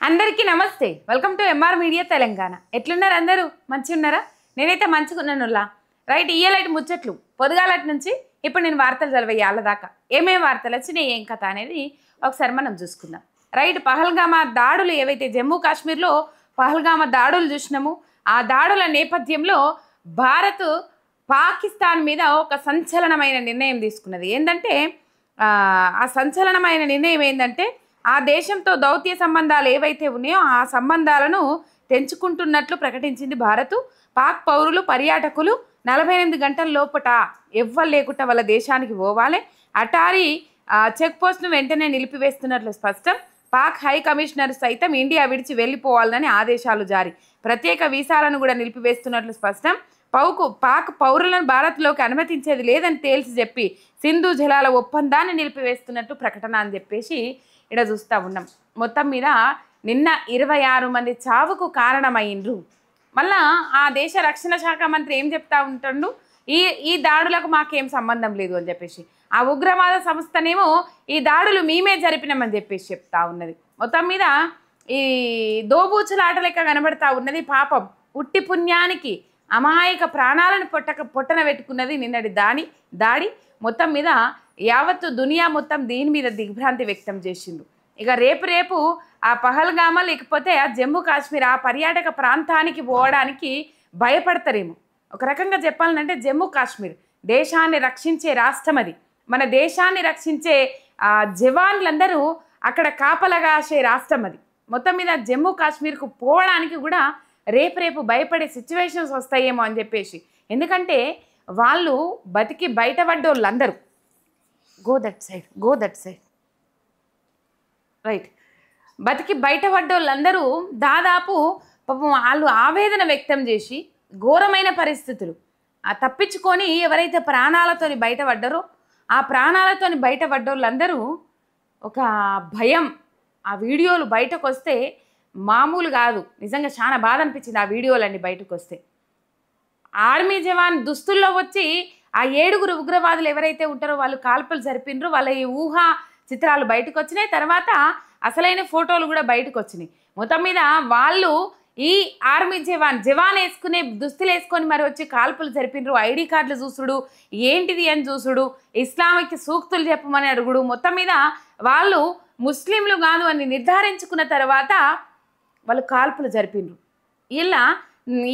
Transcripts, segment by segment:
అందరికీ నమస్తే. Welcome to MR media Telangana. ఎట్లున్నారు అందరూ? మంచిగా ఉన్నారా? నేనైతే మంచిగా ఉన్నానులా. రైట్, ఇయ్యాలటి ముచ్చట్లు పొద్దుగాలటి నుంచి ఇప్పుడు నేను వార్తలు చదివేయాల దాకా ఏమేమి వార్తలు వచ్చినాయి, ఏం కథ అనేది ఒకసారి మనం చూసుకుందాం. రైట్, పహల్గామా దాడులు ఏవైతే జమ్మూ కాశ్మీర్లో పహల్గామా దాడులు చూసినాము, ఆ దాడుల నేపథ్యంలో భారత్ పాకిస్తాన్ మీద ఒక సంచలనమైన నిర్ణయం తీసుకున్నది. ఏంటంటే ఆ సంచలనమైన నిర్ణయం ఏంటంటే ఆ దేశంతో దౌత్య సంబంధాలు ఏవైతే ఉన్నాయో ఆ సంబంధాలను తెంచుకుంటున్నట్లు ప్రకటించింది భారత్. పాక్ పౌరులు పర్యాటకులు 48 గంటల లోపట ఎవ్వరు లేకుండా వాళ్ళ దేశానికి పోవాలి. అటారీ చెక్ పోస్ట్ను వెంటనే నిలిపివేస్తున్నట్లు స్పష్టం. పాక్ హై కమిషనర్ సైతం ఇండియా విడిచి వెళ్ళిపోవాలని ఆదేశాలు జారీ. ప్రత్యేక వీసాలను కూడా నిలిపివేస్తున్నట్లు స్పష్టం. పాక్ పౌరులను భారత్లోకి అనుమతించేది లేదని తేల్చి చెప్పి సింధు జలాల ఒప్పందాన్ని నిలిపివేస్తున్నట్టు ప్రకటన అని చెప్పేసి ఇక్కడ చూస్తూ ఉన్నాం. మొత్తం మీద నిన్న 26 మంది చావుకు కారణమైండ్రు. మళ్ళా ఆ దేశ రక్షణ శాఖ మంత్రి ఏం చెప్తా ఉంటాడు, ఈ దాడులకు మాకేం సంబంధం లేదు అని చెప్పేసి, ఆ ఉగ్రవాద సంస్థనేమో ఈ దాడులు మేమే జరిపినామని చెప్పేసి చెప్తా ఉన్నది. మొత్తం మీద ఈ దోబూచులాట లెక్క కనబడతా ఉన్నది. పాపం ఉట్టి పుణ్యానికి అమాయక ప్రాణాలను పొట్టన పెట్టుకున్నది నిన్నటి దాడి. మొత్తం మీద యావత్తు దునియా మొత్తం దీని మీద దిగ్భ్రాంతి వ్యక్తం చేసిండు. ఇక రేపు ఆ పహల్గామా లేకపోతే ఆ జమ్మూ కాశ్మీర్ ఆ పర్యాటక ప్రాంతానికి పోవడానికి భయపడతారేమో. ఒక రకంగా చెప్పాలంటే జమ్మూ కాశ్మీర్ దేశాన్ని రక్షించే రాష్ట్రం, అది మన దేశాన్ని రక్షించే జవాన్లందరూ అక్కడ కాపలగాసే రాష్ట్రం అది. మొత్తం మీద జమ్మూ కాశ్మీర్కు పోవడానికి కూడా రేపు భయపడే సిచ్యువేషన్స్ వస్తాయేమో అని చెప్పేసి, ఎందుకంటే వాళ్ళు బతికి బయటపడ్డోళ్ళందరూ గో దట్ సైడ్ రైట్, బతికి బయటపడ్డోళ్ళందరూ దాదాపు పాపం వాళ్ళు ఆవేదన వ్యక్తం చేసి ఘోరమైన పరిస్థితులు తప్పించుకొని ఎవరైతే ప్రాణాలతోని బయటపడ్డారో ఆ ప్రాణాలతోని బయటపడ్డోళ్ళందరూ ఒక భయం. ఆ వీడియోలు బయటకు వస్తే మామూలు కాదు, నిజంగా చాలా బాధ అనిపించింది ఆ వీడియోలన్నీ బయటకు వస్తే. ఆర్మీ జవాన్ దుస్తుల్లో వచ్చి ఆ 7 ఉగ్రవాదులు ఎవరైతే ఉంటారో వాళ్ళు కాల్పులు జరిపినరు. వాళ్ళ ఈ ఊహా చిత్రాలు బయటకు వచ్చినాయి. తర్వాత అసలైన ఫోటోలు కూడా బయటకు వచ్చినాయి. మొత్తం మీద వాళ్ళు ఈ ఆర్మీ జవాన్ వేసుకునే దుస్తులు వేసుకొని మరి వచ్చి కాల్పులు జరిపినరు. ఐడి కార్డులు చూసుడు, ఏంటిది అని చూసుడు, ఇస్లామిక్ సూక్తులు చెప్పమని అడుగుడు. మొత్తం మీద వాళ్ళు ముస్లింలు కాదు అని నిర్ధారించుకున్న తర్వాత వాళ్ళు కాల్పులు జరిపినరు. ఇలా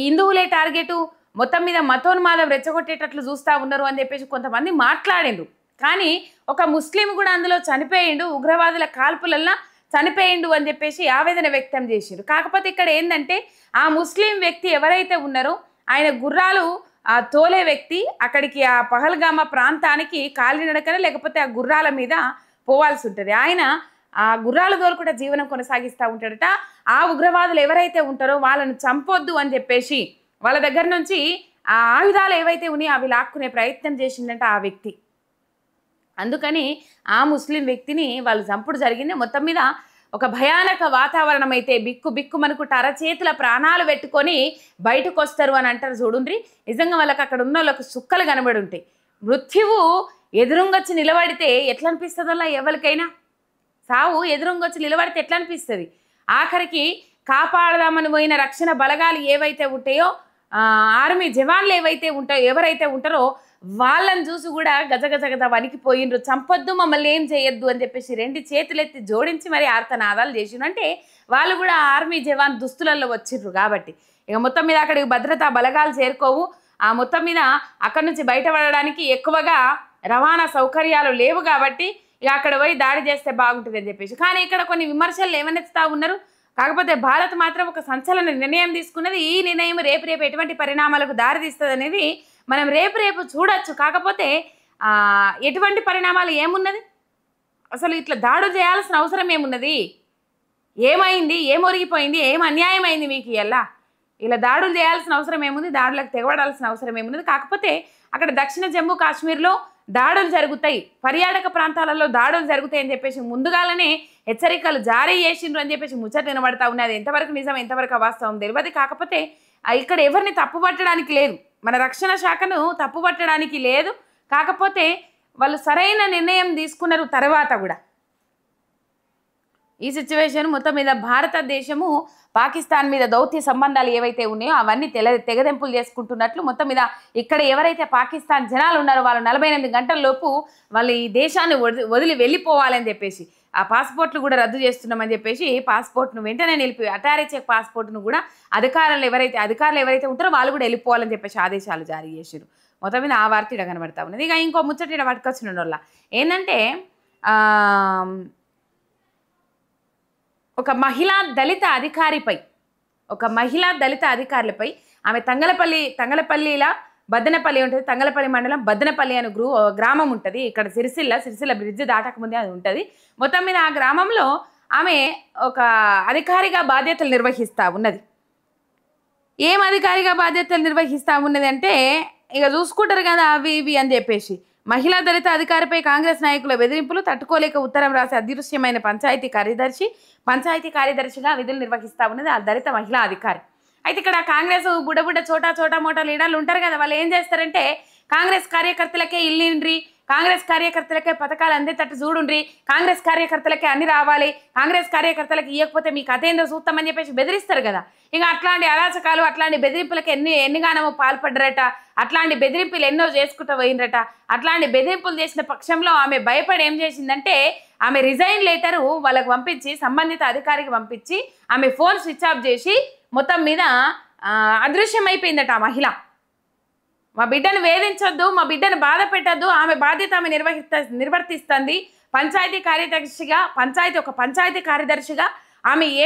హిందువులే టార్గెటు, మొత్తం మీద మతోన్మాదం రెచ్చగొట్టేటట్లు చూస్తూ ఉన్నారు అని చెప్పేసి కొంతమంది మాట్లాడిండ్రు. కానీ ఒక ముస్లిం కూడా అందులో చనిపోయిండు, ఉగ్రవాదుల కాల్పులల్లో చనిపోయిండు అని చెప్పేసి ఆవేదన వ్యక్తం చేసిండ్రు. కాకపోతే ఇక్కడ ఏంటంటే ఆ ముస్లిం వ్యక్తి ఎవరైతే ఉన్నారో ఆయన గుర్రాలు తోలే వ్యక్తి అక్కడికి ఆ పహల్గామా ప్రాంతానికి కాలినడకన లేకపోతే ఆ గుర్రాల మీద పోవాల్సి ఉంటుంది. ఆయన ఆ గుర్రాల ద్వారా కూడా జీవనం కొనసాగిస్తూ ఉంటాడట. ఆ ఉగ్రవాదులు ఎవరైతే ఉంటారో వాళ్ళను చంపొద్దు అని చెప్పేసి వాళ్ళ దగ్గర నుంచి ఆ ఆయుధాలు ఏవైతే ఉన్నాయో అవి లాక్కునే ప్రయత్నం చేసిందంట ఆ వ్యక్తి. అందుకని ఆ ముస్లిం వ్యక్తిని వాళ్ళు చంపుడు జరిగింది. మొత్తం మీద ఒక భయానక వాతావరణం అయితే బిక్కు మనకు అరచేతుల ప్రాణాలు పెట్టుకొని బయటకు వస్తారు అని అంటారు చూడండి. నిజంగా వాళ్ళకి అక్కడ ఉన్న వాళ్ళకు సుక్కలు కనబడి ఉంటాయి. మృత్యువు ఎదురుంగొచ్చి నిలబడితే ఎట్లా అనిపిస్తుంది? అలా ఎవరికైనా సావు ఎదురుంగొచ్చి నిలబడితే ఎట్లా అనిపిస్తుంది? ఆఖరికి కాపాడదామని పోయిన రక్షణ బలగాలు ఏవైతే ఉంటాయో ఆర్మీ జవాన్లు ఎవరైతే ఉంటారో వాళ్ళని చూసి కూడా గజగజ వణికిపోయిండ్రు. చంపొద్దు, మమ్మల్ని ఏం చేయొద్దు అని చెప్పేసి 2 చేతులెత్తి జోడించి మరి ఆర్తనాదాలు చేసిండ్రు. అంటే వాళ్ళు కూడా ఆర్మీ జవాన్ దుస్తులలో వచ్చిండ్రు కాబట్టి ఇక మొత్తం మీద అక్కడికి భద్రతా బలగాలు చేరుకోవు. ఆ మొత్తం మీద అక్కడి నుంచి బయటపడడానికి ఎక్కువగా రవాణా సౌకర్యాలు లేవు కాబట్టి ఇక అక్కడ పోయి దాడి చేస్తే బాగుంటుంది అని చెప్పేసి. కానీ ఇక్కడ కొన్ని విమర్శలు ఏమనెత్తుతా ఉన్నారు. కాకపోతే భారత్ మాత్రం ఒక సంచలన నిర్ణయం తీసుకున్నది. ఈ నిర్ణయం రేపు ఎటువంటి పరిణామాలకు దారితీస్తుంది అనేది మనం రేపు చూడొచ్చు. కాకపోతే ఎటువంటి పరిణామాలు ఏమున్నది, అసలు ఇట్లా దాడులు చేయాల్సిన అవసరం ఏమున్నది, ఏమైంది, ఏమొరిగిపోయింది, ఏం అన్యాయం అయింది మీకు ఇలా దాడులు చేయాల్సిన అవసరం ఏముంది, దాడులకు తెగబడాల్సిన అవసరం ఏమున్నది. కాకపోతే అక్కడ దక్షిణ జమ్మూ కాశ్మీర్లో దాడులు జరుగుతాయి, పర్యాటక ప్రాంతాలలో దాడులు జరుగుతాయి అని చెప్పేసి ముందుగానే హెచ్చరికలు జారీ చేసిండ్రు అని చెప్పేసి ముచ్చట వినబడతా ఉన్నాయి. అది ఎంతవరకు నిజం ఎంతవరకు అవాస్తవం తెలియదు. కాకపోతే ఇక్కడ ఎవరిని తప్పుపట్టడానికి లేదు, మన రక్షణ శాఖను తప్పుపట్టడానికి లేదు. కాకపోతే వాళ్ళు సరైన నిర్ణయం తీసుకున్నారు. తర్వాత కూడా ఈ సిచ్యువేషన్ మొత్తం మీద భారతదేశము పాకిస్తాన్ మీద దౌత్య సంబంధాలు ఏవైతే ఉన్నాయో అవన్నీ తెగదెంపులు చేసుకుంటున్నట్లు మొత్తం మీద ఇక్కడ ఎవరైతే పాకిస్తాన్ జనాలు ఉన్నారో వాళ్ళు 48 గంటల లోపు వాళ్ళు ఈ దేశాన్ని వదిలి వెళ్ళిపోవాలని చెప్పేసి ఆ పాస్పోర్ట్లు కూడా రద్దు చేస్తున్నామని చెప్పేసి పాస్పోర్ట్ను వెంటనే నిలిపి అటారీ చెక్ పాస్పోర్ట్ను కూడా అధికారులు ఎవరైతే ఉంటారో వాళ్ళు కూడా వెళ్ళిపోవాలని చెప్పేసి ఆదేశాలు జారీ చేశారు. మొత్తం మీద ఆ వార్త ఇడ కనబడతా ఉన్నది. ఇక ఇంకో ముచ్చట ఇడ పట్టుకొచ్చిన వాళ్ళ ఏంటంటే ఒక మహిళా దళిత అధికారులపై ఆమె తంగలపల్లిలా బద్దనపల్లి ఉంటుంది, తంగలపల్లి మండలం బద్దనపల్లి అనే గ్రామం ఉంటుంది ఇక్కడ సిరిసిల్ల బ్రిడ్జ్ దాటకముందే అది ఉంటుంది. మొత్తం మీద ఆ గ్రామంలో ఆమె ఒక అధికారిగా బాధ్యతలు నిర్వహిస్తూ ఉన్నది. ఏం అధికారిగా బాధ్యతలు నిర్వహిస్తూ ఉన్నది అంటే ఇక చూసుకుంటారు కదా అవి ఇవి అని చెప్పేసి మహిళా దళిత అధికారిపై కాంగ్రెస్ నాయకుల బెదిరింపులు తట్టుకోలేక ఉత్తరం రాసి అదృశ్యమైన పంచాయతీ కార్యదర్శిగా విధులు నిర్వహిస్తూ ఉన్నది ఆ దళిత మహిళా అధికారి. అయితే ఇక్కడ కాంగ్రెస్ బుడ్డ చోటా మోటా లీడర్లు ఉంటారు కదా, వాళ్ళు ఏం చేస్తారంటే కాంగ్రెస్ కార్యకర్తలకే ఇల్లుండ్రి, కాంగ్రెస్ కార్యకర్తలకే పథకాలు అందేటట్టు చూడుండ్రి, కాంగ్రెస్ కార్యకర్తలకే అన్ని రావాలి, కాంగ్రెస్ కార్యకర్తలకు ఇవ్వకపోతే మీ కథ ఏందో చూస్తామని చెప్పేసి బెదిరిస్తారు కదా. ఇక అట్లాంటి అరాచకాలు అట్లాంటి బెదిరింపులకు ఎన్నిగానో పాల్పడ్డరట, అట్లాంటి బెదిరింపులు ఎన్నో చేసుకుంటూ పోయినరట. అట్లాంటి బెదిరింపులు చేసిన పక్షంలో ఆమె భయపడి ఏం చేసిందంటే ఆమె రిజైన్ లెటరు వాళ్ళకు పంపించి సంబంధిత అధికారికి పంపించి ఆమె ఫోన్ స్విచ్ ఆఫ్ చేసి మొత్తం మీద అదృశ్యమైపోయిందట ఆ మహిళ. మా బిడ్డను వేధించొద్దు, మా బిడ్డను బాధ పెట్టద్దు, ఆమె బాధ్యత ఆమె నిర్వర్తిస్తుంది. పంచాయతీ కార్యదర్శిగా ఆమె ఏ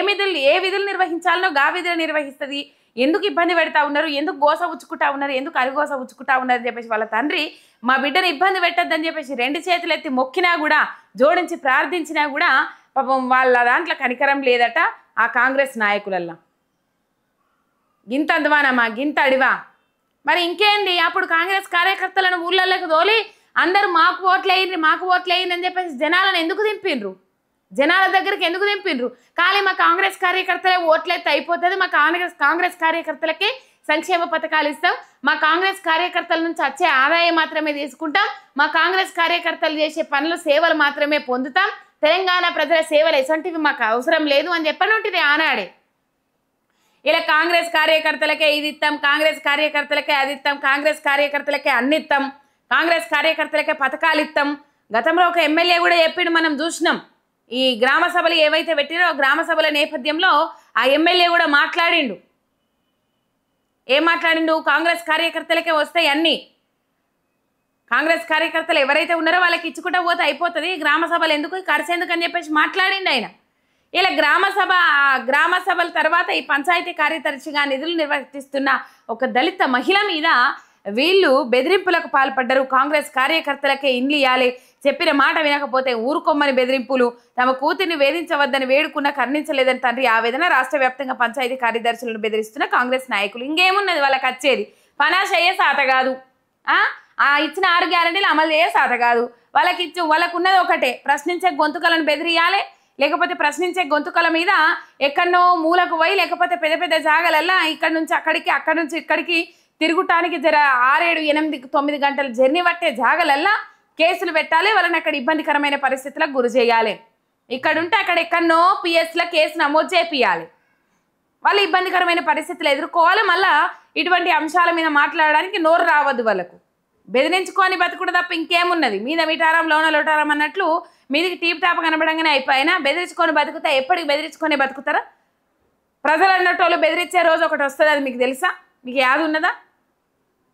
విధులు నిర్వహించాలనో గా విధులు నిర్వహిస్తుంది. ఎందుకు ఇబ్బంది పెడతా ఉన్నారు, ఎందుకు గోస ఉచ్చుకుంటా ఉన్నారు, ఎందుకు అరిగోస ఉచ్చుకుంటా ఉన్నారు అని చెప్పేసి వాళ్ళ తండ్రి మా బిడ్డను ఇబ్బంది పెట్టద్దని చెప్పేసి 2 చేతులు ఎత్తి మొక్కినా కూడా జోడించి ప్రార్థించినా కూడా పాపం వాళ్ళ దాంట్లో కనికరం లేదట ఆ కాంగ్రెస్ నాయకులల్లా. గింత అద్వానమా గింత అడివా మరి ఇంకేంది. అప్పుడు కాంగ్రెస్ కార్యకర్తలను ఊళ్ళలోకి తోలి అందరూ మాకు ఓట్లేయండి అని చెప్పేసి జనాలను ఎందుకు దింపిండ్రు, జనాల దగ్గరికి ఎందుకు దింపిండ్రు? కానీ మా కాంగ్రెస్ కార్యకర్తలే ఓట్లెత్తి అయిపోతుంది, మా కాంగ్రెస్ కార్యకర్తలకే సంక్షేమ పథకాలు ఇస్తాం, మా కాంగ్రెస్ కార్యకర్తల నుంచి వచ్చే ఆదాయం మాత్రమే తీసుకుంటాం, మా కాంగ్రెస్ కార్యకర్తలు చేసే సేవలు మాత్రమే పొందుతాం, తెలంగాణ ప్రజల సేవలు ఎసంటివి మాకు అవసరం లేదు అని చెప్పని ఉంటుంది ఆనాడే. ఇలా కాంగ్రెస్ కార్యకర్తలకే ఇది ఇస్తాం, కాంగ్రెస్ కార్యకర్తలకే అది ఇస్తాం, కాంగ్రెస్ కార్యకర్తలకే అన్ని ఇస్తాం, కాంగ్రెస్ కార్యకర్తలకే పథకాలు ఇస్తాం. గతంలో ఒక ఎమ్మెల్యే కూడా చెప్పిండు, మనం చూసినాం. ఈ గ్రామ సభలు ఏవైతే పెట్టిరో గ్రామ సభల నేపథ్యంలో ఆ ఎమ్మెల్యే కూడా మాట్లాడిండు. ఏం మాట్లాడిండు? కాంగ్రెస్ కార్యకర్తలకే వస్తాయి అన్నీ, కాంగ్రెస్ కార్యకర్తలు ఎవరైతే ఉన్నారో వాళ్ళకి ఇచ్చుకుంటా పోతే అయిపోతుంది, గ్రామ సభలు ఎందుకు ఖర్చెందుకు అని చెప్పేసి మాట్లాడిండు ఆయన. ఇలా గ్రామ సభల తర్వాత ఈ పంచాయతీ కార్యదర్శిగా నిధులు నిర్వర్తిస్తున్న ఒక దళిత మహిళ మీద వీళ్ళు బెదిరింపులకు పాల్పడ్డారు. కాంగ్రెస్ కార్యకర్తలకే ఇండ్లు ఇవ్వాలి, చెప్పిన మాట వినకపోతే ఊరుకొమ్మని బెదిరింపులు, తమ కూతురిని వేధించవద్దని వేడుకున్నా కర్ణించలేదని తండ్రి ఆవేదన. రాష్ట్ర వ్యాప్తంగా పంచాయతీ కార్యదర్శులను బెదిరిస్తున్న కాంగ్రెస్ నాయకులు. ఇంకేమున్నది వాళ్ళకి వచ్చేది? పనాశ అయ్యే సాత కాదు, ఇచ్చిన 6 గ్యారెంటీలు అమలు చేయ సాత కాదు. వాళ్ళకు ఉన్నది ఒకటే, ప్రశ్నించే గొంతుకలను బెదిరియాలి, లేకపోతే ప్రశ్నించే గొంతుకల మీద ఎక్కడనో మూలకు పోయి లేకపోతే పెద్ద జాగాలల్లా ఇక్కడి నుంచి అక్కడికి అక్కడి నుంచి ఇక్కడికి తిరుగుటానికి 6, 7, 8, 9 గంటలు జర్నీ పట్టే జాగాలల్లా కేసులు పెట్టాలి, వాళ్ళని అక్కడ ఇబ్బందికరమైన పరిస్థితులకు గురి చేయాలి. ఇక్కడుంటే అక్కడ ఎక్కడనో పిఎస్లో కేసు నమోదు చేపియాలి, వాళ్ళు ఇబ్బందికరమైన పరిస్థితులు ఎదుర్కోవాలి. మళ్ళీ ఇటువంటి అంశాల మీద మాట్లాడడానికి నోరు రావద్దు వాళ్ళకు. బెదిరించుకొని బతుకుడు తప్ప ఇంకేమున్నది? మీద మీటారం లోన లోటారం అన్నట్లు మీదికి టీప్ టాప్ కనబడంగానే అయిపోయినా బెదిరించుకొని బతుకుతా ఎప్పటికి బెదిరించుకొని బతుకుతారా? ప్రజలు అన్నట్టు బెదిరించే రోజు ఒకటి వస్తుంది, అది మీకు తెలుసా? మీకు యాది ఉన్నదా?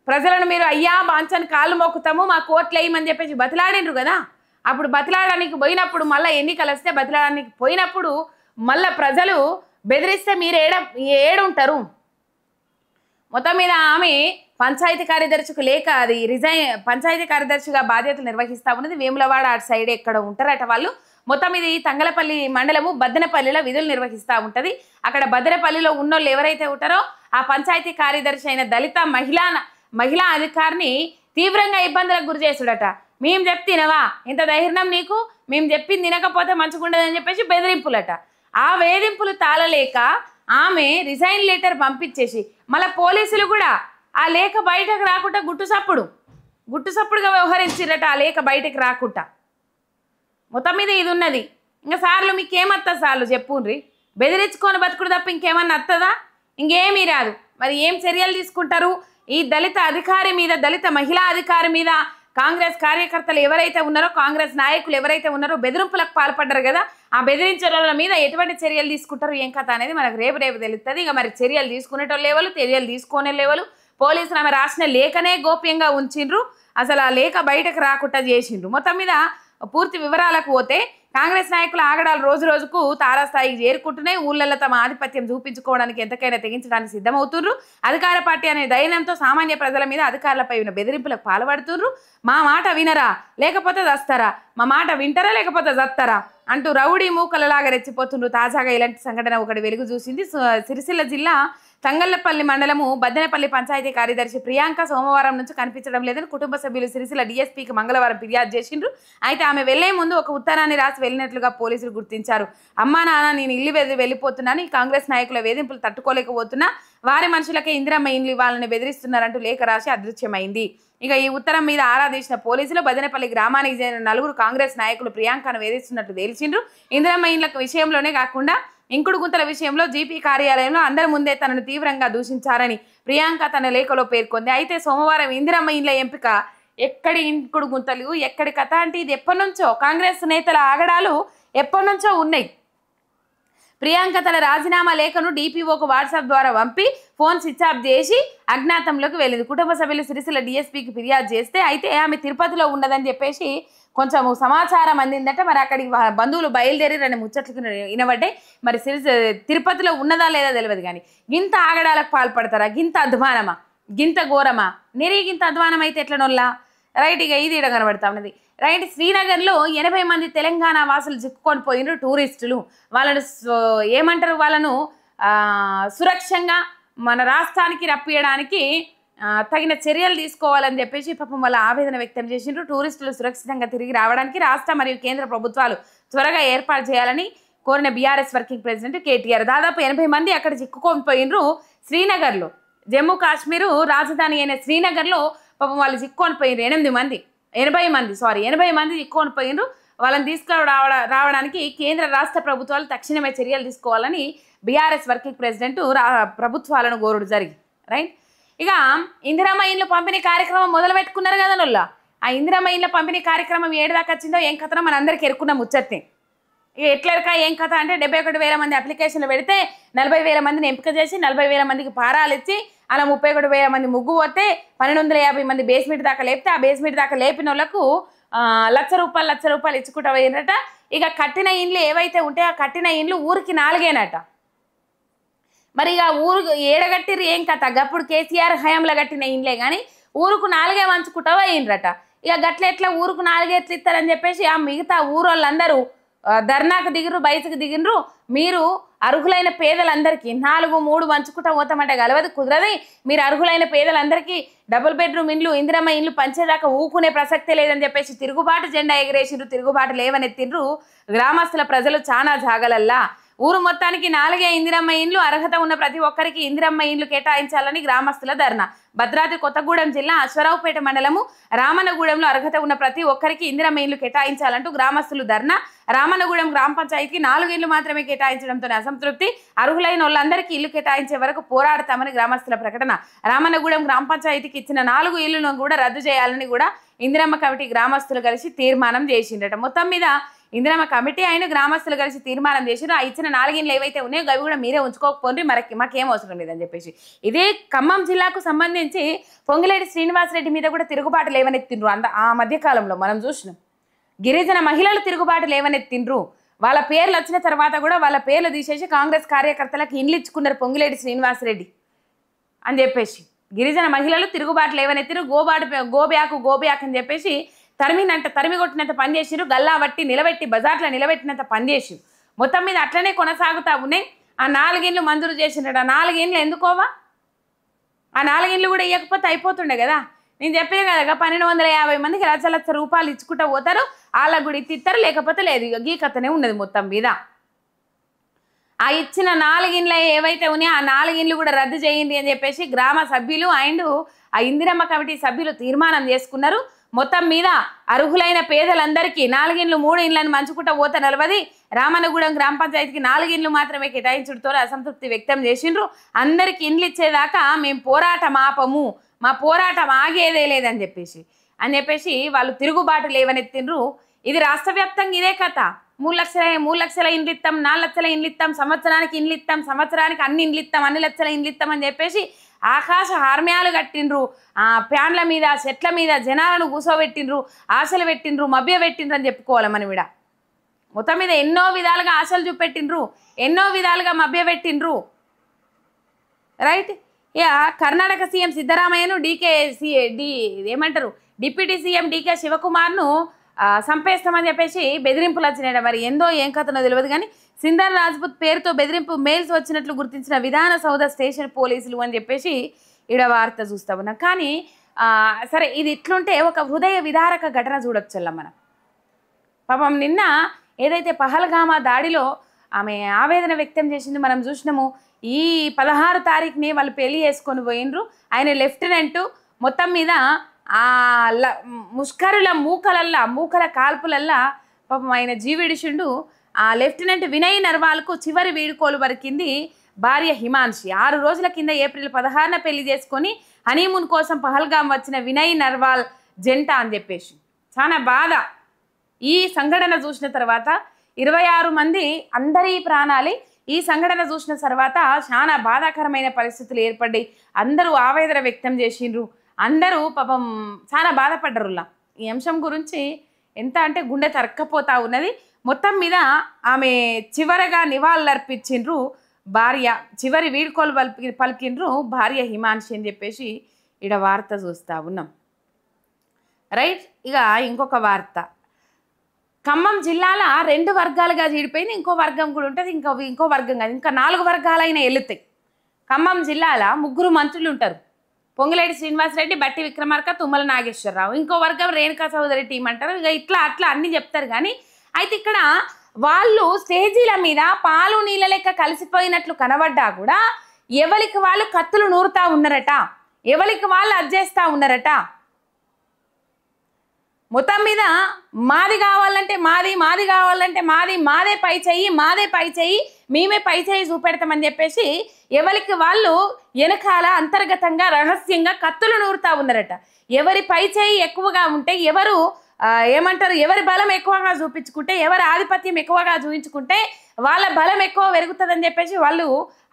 ప్రజలను మీరు అయ్యా బాంచని కాళ్ళు మొక్కుతాము మా కోట్లు వేయమని చెప్పేసి బతిలాడిండ్రు కదా. అప్పుడు బతిలాడడానికి పోయినప్పుడు మళ్ళీ ఎన్నికలు వస్తే బతిలాడడానికి పోయినప్పుడు మళ్ళీ ప్రజలు బెదిరిస్తే మీరు ఏడుంటారు? మొత్తం మీద ఆమె పంచాయతీ కార్యదర్శికి లేక అది పంచాయతీ కార్యదర్శిగా బాధ్యతలు నిర్వహిస్తూ ఉన్నది. వేములవాడ అటు సైడ్ ఎక్కడ ఉంటారట వాళ్ళు. మొత్తం ఇది తంగలపల్లి మండలము బద్దనపల్లిలో విధులు నిర్వహిస్తూ ఉంటుంది. అక్కడ బద్దనపల్లిలో ఉన్నోళ్ళు ఎవరైతే ఉంటారో ఆ పంచాయతీ కార్యదర్శి అయిన దళిత మహిళా అధికారిని తీవ్రంగా ఇబ్బందులకు గురి చేసుడట. మేము చెప్తినవా, ఇంత ధైర్యం నీకు, మేము చెప్పింది తినకపోతే మంచిగుండదని చెప్పేసి బెదిరింపులట. ఆ వేధింపులు తాళలేక ఆమె రిజైన్ లెటర్ పంపించేసి మళ్ళీ పోలీసులు కూడా ఆ లేఖ బయటకు రాకుండా గుట్టుసప్పుడుగా వ్యవహరించిరట. ఆ లేఖ బయటకు రాకుండా మొత్తం మీద ఇది ఉన్నది. ఇంకా సార్లు మీకేమత్తది సార్లు చెప్పుండ్రి. బెదిరించుకొని బతుకుడు తప్ప ఇంకేమన్నా వస్తుందా? ఇంకేమీ రాదు. మరి ఏం చర్యలు తీసుకుంటారు? ఈ దళిత అధికారి మీద, దళిత మహిళా అధికారి మీద కాంగ్రెస్ కార్యకర్తలు ఎవరైతే ఉన్నారో, కాంగ్రెస్ నాయకులు ఎవరైతే ఉన్నారో బెదిరింపులకు పాల్పడ్డారు కదా, ఆ బెదిరించే వాళ్ళ మీద ఎటువంటి చర్యలు తీసుకుంటారు ఏం కథ అనేది మనకు రేపు తెలుస్తుంది. ఇక మరి చర్యలు తీసుకునేటోళ్ళు లేవలు, చర్యలు తీసుకునే లేవలు. పోలీసులు ఆమె రాసిన లేఖనే గోప్యంగా ఉంచిండ్రు. అసలు ఆ లేఖ బయటకు రాకుండా చేసిండ్రు. మొత్తం మీద పూర్తి వివరాలకు పోతే కాంగ్రెస్ నాయకుల ఆగడాలు రోజు రోజుకు తారాస్థాయికి చేరుకుంటున్నాయి. ఊళ్ళల్లో తమ ఆధిపత్యం చూపించుకోవడానికి ఎంతకైనా తెగించడానికి సిద్ధమవుతున్నారు. అధికార పార్టీ అనే దైనంతో సామాన్య ప్రజల మీద అధికారులపై ఉన్న బెదిరింపులకు పాల్పడుతున్నారు. మా మాట వినరా లేకపోతే దస్తారా, మా మాట వింటారా లేకపోతే దస్తారా అంటూ రౌడీ మూకలలాగా రెచ్చిపోతున్నారు. తాజాగా ఇలాంటి సంఘటన ఒకటి వెలుగు చూసింది. సిరిసిల్ల జిల్లా తంగళ్లపల్లి మండలము బద్దెనపల్లి పంచాయతీ కార్యదర్శి ప్రియాంక సోమవారం నుంచి కనిపించడం లేదని కుటుంబ సభ్యులు సిరిసిల్ల డీఎస్పీకి మంగళవారం ఫిర్యాదు చేసిండ్రు. అయితే ఆమె వెళ్లే ముందు ఒక ఉత్తరాన్ని రాసి వెళ్ళినట్లుగా పోలీసులు గుర్తించారు. అమ్మా నాన్న నేను ఇల్లు వెళ్ళిపోతున్నాను, ఈ కాంగ్రెస్ నాయకుల వేధింపులు తట్టుకోలేకపోతున్నా, వారి మనుషులకే ఇందిరమ్మ ఇండ్లు ఇవ్వాలని బెదిరిస్తున్నారంటూ లేఖ రాసి అదృశ్యమైంది. ఇక ఈ ఉత్తరం మీద ఆరా తీసిన పోలీసులు బద్దెనపల్లి గ్రామానికి చెందిన 4 కాంగ్రెస్ నాయకులు ప్రియాంకను వేధిస్తున్నట్లు తేల్చిండ్రు. ఇందిరమ్మ ఇండ్ల విషయంలోనే కాకుండా ఇంకుడు గుంతల విషయంలో జీపీ కార్యాలయంలో అందరి ముందే తనను తీవ్రంగా దూషించారని ప్రియాంక తన లేఖలో పేర్కొంది. అయితే సోమవారం ఇందిరమ్మ ఇండ్ల ఎంపిక, ఎక్కడి ఇంకుడు గుంతలు, ఎక్కడి కథ అంటే ఇది ఎప్పటి నుంచో కాంగ్రెస్ నేతల ఆగడాలు ఎప్పటి నుంచో ఉన్నాయి. ప్రియాంక తన రాజీనామా లేఖను డీపీఓకు వాట్సాప్ ద్వారా పంపి ఫోన్ స్విచ్ ఆఫ్ చేసి అజ్ఞాతంలోకి వెళ్ళింది. కుటుంబ సభ్యులు సిరిసిల్ల డీఎస్పీకి ఫిర్యాదు చేస్తే అయితే ఆమె తిరుపతిలో ఉన్నదని చెప్పేసి కొంచెం సమాచారం అందిందట. మరి అక్కడికి బంధువులు బయలుదేరి ముచ్చట్లకు వినబడ్డాయి. మరి తిరుపతిలో ఉన్నదా లేదా తెలియదు. కానీ గింత ఆగడాలకు పాల్పడతారా? గింత అధ్వానమా, గింత ఘోరమా? గింత అధ్వానం అయితే ఎట్లనొల్లా రైట్. ఇక ఇది ఇడ కనబడతా ఉన్నది రైట్. శ్రీనగర్లో 80 మంది తెలంగాణ వాసులు చిక్కుకొని పోయినరు టూరిస్టులు. వాళ్ళను ఏమంటారు, వాళ్ళను సురక్షంగా మన రాష్ట్రానికి రప్పియడానికి తగిన చర్యలు తీసుకోవాలని చెప్పేసి పాపం వాళ్ళ ఆవేదన వ్యక్తం చేసిండ్రు. టూరిస్టులు సురక్షితంగా తిరిగి రావడానికి రాష్ట్ర మరియు కేంద్ర ప్రభుత్వాలు త్వరగా ఏర్పాటు చేయాలని కోరిన బీఆర్ఎస్ వర్కింగ్ ప్రెసిడెంట్ కేటీఆర్. దాదాపు 80 మంది అక్కడ చిక్కుకొని పోయినరు శ్రీనగర్లో. జమ్మూ కాశ్మీరు రాజధాని అయిన శ్రీనగర్లో పాపం వాళ్ళు చిక్కుకొని పోయినరు 80 మంది చిక్కుకొని పోయినరు. వాళ్ళని రావడానికి కేంద్ర రాష్ట్ర ప్రభుత్వాలు తక్షణమే చర్యలు తీసుకోవాలని బీఆర్ఎస్ వర్కింగ్ ప్రెసిడెంట్ ప్రభుత్వాలను కోరుడు జరిగింది రైట్. ఇక ఇందిరమ్మ ఇండ్లు పంపిణీ కార్యక్రమం మొదలు పెట్టుకున్నారు కదా నొల్ల. ఆ ఇందిరమ్మ ఇండ్ల పంపిణీ కార్యక్రమం ఏడు దాకా వచ్చిందో ఏం కథనో మన అందరికీ ఎరుకున్న ముచ్చట్నే. ఇక ఎట్లెరక ఏం కథ అంటే 71,000 మంది అప్లికేషన్లు పెడితే 40,000 మందిని ఎంపిక చేసి 40,000 మందికి పారాలు ఇచ్చి అలా 31,000 మంది ముగ్గు పోతే 1,250 మంది బేస్మెంట్ దాకా లేపితే ఆ బేస్మెంట్ దాకా లేపిన వాళ్ళకు ₹1,00,000 ఇచ్చుకుంటా పోయినట. ఇక కట్టిన ఇండ్లు ఏవైతే ఉంటాయో ఆ కట్టిన ఇండ్లు ఊరికి 4 మరి ఇక ఊరు ఏడగట్టిరు ఏం కథ? గప్పుడు కేసీఆర్ హయాంలో కట్టిన ఇండ్లే కానీ ఊరుకు 4 వంచుకుంటా పోయినరట. ఇక గట్ల ఎట్లా ఊరుకు 4 ఎట్లు ఇస్తారని చెప్పేసి ఆ మిగతా ఊరోళ్ళందరూ ధర్నాకు దిగిరు, బయటకు దిగినరు. మీరు అర్హులైన పేదలందరికీ 4-3 వంచుకుంటా పోతామంటే గలవదు, కుదరది. మీరు అర్హులైన పేదలందరికీ డబుల్ బెడ్రూమ్ ఇండ్లు, ఇందిరమ్మ ఇండ్లు పంచేదాకా ఊకునే ప్రసక్తే లేదని చెప్పేసి తిరుగుబాటు జెండా ఎగిరేసిండ్రు, తిరుగుబాటు లేవనెత్తిండ్రు గ్రామస్తుల ప్రజలు చాలా జాగలల్లా. ఊరు మొత్తానికి 4 ఇందిరమ్మ ఇండ్లు, అర్హత ఉన్న ప్రతి ఒక్కరికి ఇందిరమ్మ ఇండ్లు కేటాయించాలని గ్రామస్తుల ధర్నా. భద్రాద్రి కొత్తగూడెం జిల్లా అశ్వరావుపేట మండలము రామన్నగూడెంలో అర్హత ఉన్న ప్రతి ఒక్కరికి ఇందిరమ్మ ఇండ్లు కేటాయించాలంటూ గ్రామస్తులు ధర్నా. రామన్నగూడెం గ్రామ పంచాయతీకి 4 ఇండ్లు మాత్రమే కేటాయించడంతో అసంతృప్తి. అర్హులైన వాళ్ళందరికీ ఇల్లు కేటాయించే వరకు పోరాడతామని గ్రామస్తుల ప్రకటన. రామన్నగూడెం గ్రామ పంచాయతీకి ఇచ్చిన 4 ఇళ్లను కూడా రద్దు చేయాలని కూడా ఇందిరమ్మ కమిటీ గ్రామస్తులు కలిసి తీర్మానం చేసిండట. మొత్తం మీద ఇందిరమ్మ కమిటీ అయిన గ్రామస్తులు కలిసి తీర్మానం చేసిరు. ఆ ఇచ్చిన 4 ఇండ్లు ఏవైతే ఉన్నాయో అవి కూడా మీరే ఉంచుకోకపోండి, మాకేం అవసరం లేదని చెప్పేసి. ఇదే ఖమ్మం జిల్లాకు సంబంధించి పొంగిలేటి శ్రీనివాసరెడ్డి మీద కూడా తిరుగుబాటు లేవనెత్తిండ్రు. ఆ మధ్యకాలంలో మనం చూసినాం. గిరిజన మహిళలు తిరుగుబాటు లేవనెత్తిండ్రు. వాళ్ళ పేర్లు వచ్చిన తర్వాత కూడా వాళ్ళ పేర్లు తీసేసి కాంగ్రెస్ కార్యకర్తలకు ఇండ్లు ఇచ్చుకున్నారు పొంగిలేటి శ్రీనివాసరెడ్డి అని చెప్పేసి. గిరిజన మహిళలు తిరుగుబాటు లేవనెత్తిరు. గోబ్యాక్ అని చెప్పేసి తరిమి కొట్టినంత పని చేసిరు. గల్లా బట్టి నిలబెట్టి బజార్లో నిలబెట్టినంత పని చేసిరు. మొత్తం మీద అట్లనే కొనసాగుతా ఉన్నాయి. ఆ 4 ఇండ్లు మంజూరు చేసినట్టు. ఆ 4 ఇండ్లు ఎందుకోవా? ఆ 4 ఇండ్లు కూడా ఇవ్వకపోతే అయిపోతుండే కదా. నేను చెప్పే కదా 1,250 మందికి ₹1,00,000 ఇచ్చుకుంటూ పోతారు. వాళ్ళకు కూడా ఇస్తారు, లేకపోతే లేదు. ఇక గీ కథనే ఉన్నది మొత్తం మీద. ఆ ఇచ్చిన 4 ఇండ్లు ఏవైతే ఉన్నాయో ఆ 4 ఇండ్లు కూడా రద్దు చేయండి అని చెప్పేసి గ్రామ సభ్యులు అండ్ ఆ ఇందిరమ్మ కమిటీ సభ్యులు తీర్మానం చేసుకున్నారు. మొత్తం మీద అర్హులైన పేదలందరికీ 4 ఇండ్లు 3 ఇండ్లను మంచుకుంటా పోత నిలవది రామన్నగూడెం గ్రామ పంచాయతీకి 4 ఇండ్లు మాత్రమే కేటాయించుడుతో అసంతృప్తి వ్యక్తం చేసిండ్రు. అందరికి ఇండ్లు ఇచ్చేదాకా మేము పోరాటం ఆపము, మా పోరాటం ఆగేదే లేదని చెప్పేసి వాళ్ళు తిరుగుబాటు లేవనెత్తిండ్రు. ఇది రాష్ట్ర వ్యాప్తంగా ఇదే కథ. 3 లక్షల ఇండ్లు ఇస్తాం, 4 లక్షల ఇండ్లు ఇస్తాం, సంవత్సరానికి ఇండ్లు ఇస్తాం, సంవత్సరానికి అన్ని ఇండ్లు ఇస్తాం, అన్ని లక్షల ఇండ్లు ఇస్తాం అని చెప్పేసి ఆకాశ హార్మ్యాలు కట్టిండ్రు. ప్యాన్ల మీద చెట్ల మీద జనాలను కూసోబెట్టిండ్రు, ఆశలు పెట్టిండ్రు, మభ్య పెట్టిండ్రు అని చెప్పుకోవాలి మనం ఈడ. మొత్తం మీద ఎన్నో విధాలుగా ఆశలు చూపెట్టిండ్రు, ఎన్నో విధాలుగా మభ్య పెట్టిండ్రు. రైట్. ఇక కర్ణాటక సీఎం సిద్ధరామయ్యను ఏమంటారు డిప్యూటీ సీఎం డీకే శివకుమార్ను సంపేస్తామని చెప్పేసి బెదిరింపులు వచ్చినాయి. మరి ఏందో ఏం కథనో తెలియదు కానీ సింధర్ రాజ్పుత్ పేరుతో బెదిరింపు మెయిల్స్ వచ్చినట్లు గుర్తించిన విధాన సౌధ స్టేషన్ పోలీసులు అని చెప్పేసి ఈడ వార్త చూస్తా ఉన్నాం. కానీ సరే ఇది ఇట్లుంటే ఒక హృదయ విదారక ఘటన చూడొచ్చల్లా మనం. పాపం నిన్న ఏదైతే పహల్గామా దాడిలో ఆమె ఆవేదన వ్యక్తం చేసింది మనం చూసినాము. ఈ 16 తారీఖుని వాళ్ళు పెళ్లి చేసుకొని పోయినరు. ఆయన లెఫ్టినెంట్ మొత్తం మీద ముష్కరుల మూకల కాల్పులల్లా పాపం ఆయన జీవిడిచిండు. ఆ లెఫ్టినెంట్ వినయ్ నర్వాల్కు చివరి వీడుకోలు వరికింది భార్య హిమాన్షి. 6 రోజుల కింద ఏప్రిల్ 16న పెళ్లి చేసుకొని హనీమూన్ కోసం పహల్గామ్ వచ్చిన వినయ్ నర్వాల్ జంట అని చెప్పేసి చాలా బాధ. ఈ సంఘటన చూసిన తర్వాత 26 మంది అందరి ప్రాణాలి. ఈ సంఘటన చూసిన తర్వాత చాలా బాధాకరమైన పరిస్థితులు ఏర్పడ్డాయి. అందరూ ఆవేదన వ్యక్తం చేసిండ్రు, అందరూ పాపం చాలా బాధపడ్డరులా. ఈ అంశం గురించి ఎంత అంటే గుండె తరక్కపోతా ఉన్నది. మొత్తం మీద ఆమె చివరగా నివాళులర్పించిండ్రు భార్య, చివరి వీడ్కోలు పలికిండ్రు భార్య హిమాన్షి అని చెప్పేసి ఈడ వార్త చూస్తూ ఉన్నాం. రైట్. ఇక ఇంకొక వార్త, ఖమ్మం జిల్లాల 2 వర్గాలుగా చీడిపోయింది. ఇంకో వర్గం కూడా ఉంటుంది, ఇంకో వర్గం కాదు, ఇంకా 4 వర్గాలైన వెళుతాయి. ఖమ్మం జిల్లాల 3 మంత్రులు ఉంటారు. పొంగులేటి శ్రీనివాసరెడ్డి, బట్టి విక్రమార్క, తుమ్మల నాగేశ్వరరావు. ఇంకో వర్గం రేణుకా చౌదరి టీం అంటారు. ఇక ఇట్లా అన్ని చెప్తారు. కానీ అయితే ఇక్కడ వాళ్ళు స్టేజీల మీద పాలు నీళ్ళ లెక్క కలిసిపోయినట్లు కనబడ్డా కూడా ఎవరికి వాళ్ళు కత్తులు నూరుతా ఉన్నారట, ఎవరికి వాళ్ళు అడ్జేస్తా ఉన్నారట. మొత్తం మీద మాది కావాలంటే మాది కావాలంటే మాదే పై చెయ్యి మేమే పై చెయ్యి చూపెడతామని చెప్పేసి ఎవరికి వాళ్ళు వెనకాల అంతర్గతంగా రహస్యంగా కత్తులు నూరుతా ఉన్నారట. ఎవరి పై చెయ్యి ఎక్కువగా ఉంటే, ఎవరు ఎవరి బలం ఎక్కువగా చూపించుకుంటే, ఎవరి ఆధిపత్యం ఎక్కువగా చూపించుకుంటే వాళ్ళ బలం ఎక్కువ పెరుగుతుందని చెప్పేసి వాళ్ళు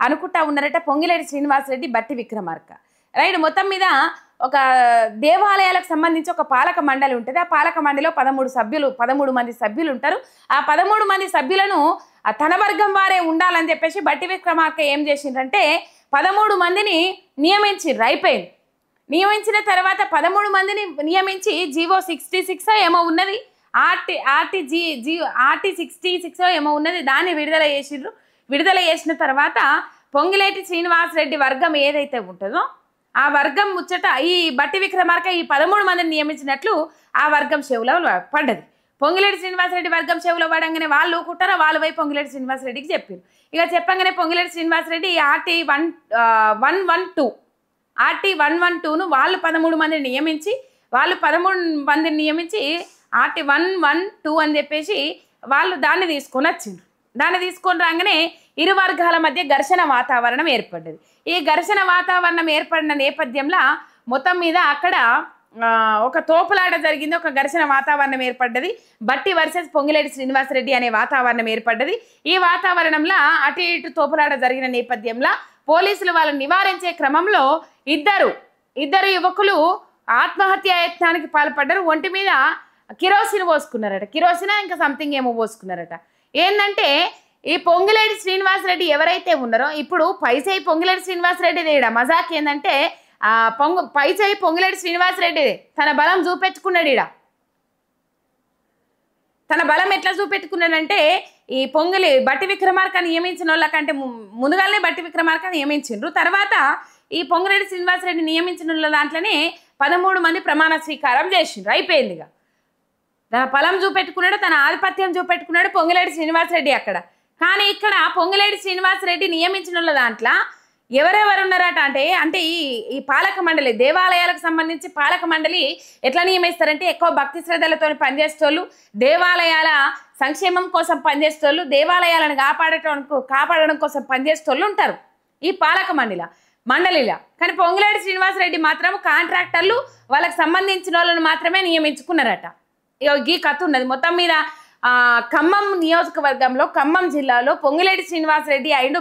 అనుకుంటా ఉన్నారట. పొంగిలేటి శ్రీనివాసరెడ్డి, బట్టి విక్రమార్క. రైట్. మొత్తం మీద ఒక దేవాలయాలకు సంబంధించి ఒక పాలక మండలి ఉంటుంది. ఆ పాలక మండలిలో 13 మంది సభ్యులు ఉంటారు. ఆ 13 మంది సభ్యులను తన వర్గం వారే ఉండాలని చెప్పేసి బట్టి విక్రమార్క ఏం చేసిండ్రంటే 13 మందిని నియమించిండ్రు. అయిపోయింది. నియమించిన తర్వాత 13 మందిని నియమించి జీవో 66 ఏమో ఉన్నది, ఆర్టీ 66 ఏమో ఉన్నది, దాన్ని విడుదల చేసిండ్రు. విడుదల చేసిన తర్వాత పొంగిలేటి శ్రీనివాసరెడ్డి వర్గం ఏదైతే ఉంటుందో ఆ వర్గం ముచ్చట ఈ బట్టి విక్రమార్క ఈ 13 మందిని నియమించినట్లు ఆ వర్గం చెవులో పడ్డది. పొంగిలేటి శ్రీనివాసరెడ్డి వర్గం చెవులో పడంగానే వాళ్ళు కుట్టారా, వాళ్ళు పోయి పొంగిలేటి శ్రీనివాసరెడ్డికి చెప్పారు. ఇక చెప్పంగానే పొంగిలేటి శ్రీనివాసరెడ్డి ఆర్టీ 112ను వాళ్ళు 13 మందిని నియమించి ఆర్టీ 112 అని చెప్పేసి వాళ్ళు దాన్ని తీసుకొని వచ్చిండ్రు. దాన్ని తీసుకొని రాగానే ఇరు వర్గాల మధ్య ఘర్షణ వాతావరణం ఏర్పడ్డది. ఈ ఘర్షణ వాతావరణం ఏర్పడిన నేపథ్యంలో మొత్తం మీద అక్కడ ఒక తోపులాట జరిగింది, ఒక ఘర్షణ వాతావరణం ఏర్పడ్డది. బట్టి వర్సెస్ పొంగిలేటి శ్రీనివాసరెడ్డి అనే వాతావరణం ఏర్పడ్డది. ఈ వాతావరణంలో అటు ఇటు తోపులాట జరిగిన నేపథ్యంలో పోలీసులు వాళ్ళని నివారించే క్రమంలో ఇద్దరు యువకులు ఆత్మహత్య యత్నానికి పాల్పడ్డారు. ఒంటి మీద కిరోసిన్ పోసుకున్నారట, ఇంకా సంథింగ్ ఏమో పోసుకున్నారట. ఏంటంటే ఈ పొంగిలేటి శ్రీనివాసరెడ్డి ఎవరైతే ఉన్నారో ఇప్పుడు పైచేయి పొంగిలేటి శ్రీనివాసరెడ్డి దేడా మజాక్ ఏంటంటే పైచేయి పొంగిలేటి శ్రీనివాసరెడ్డి తన బలం చూపెట్టుకున్నాడు. తన బలం ఎట్లా చూపెట్టుకున్నాడంటే ఈ బట్టి విక్రమార్క నియమించిన వాళ్ళకంటే ముందుగానే బట్టి విక్రమార్క నియమించిండ్రు. తర్వాత ఈ పొంగిలేటి శ్రీనివాసరెడ్డి నియమించిన దాంట్లోనే 13 మంది ప్రమాణ స్వీకారం చేసిండ్రు. అయిపోయింది. ఇక తన బలం చూపెట్టుకున్నాడు, తన ఆధిపత్యం చూపెట్టుకున్నాడు పొంగిలేటి శ్రీనివాసరెడ్డి అక్కడ. కానీ ఇక్కడ పొంగిలేటి శ్రీనివాసరెడ్డి నియమించిన దాంట్లో ఎవరెవరు ఉన్నారట అంటే అంటే ఈ ఈ పాలక మండలి దేవాలయాలకు సంబంధించి పాలక మండలి ఎట్లా నియమిస్తారంటే ఎక్కువ భక్తి శ్రద్ధలతో పనిచేసేటోళ్ళు, దేవాలయాల సంక్షేమం కోసం పనిచేసేటోళ్ళు, దేవాలయాలను కాపాడడం కోసం పనిచేసేటోళ్ళు ఉంటారు ఈ పాలక మండలిలా. కానీ పొంగులేటి శ్రీనివాసరెడ్డి మాత్రం కాంట్రాక్టర్లు వాళ్ళకి సంబంధించిన వాళ్ళని మాత్రమే నియమించుకున్నారట. ఈ కథ ఉన్నది మొత్తం మీద. ఖమ్మం నియోజకవర్గంలో ఖమ్మం జిల్లాలో పొంగులేటి శ్రీనివాసరెడ్డి అండ్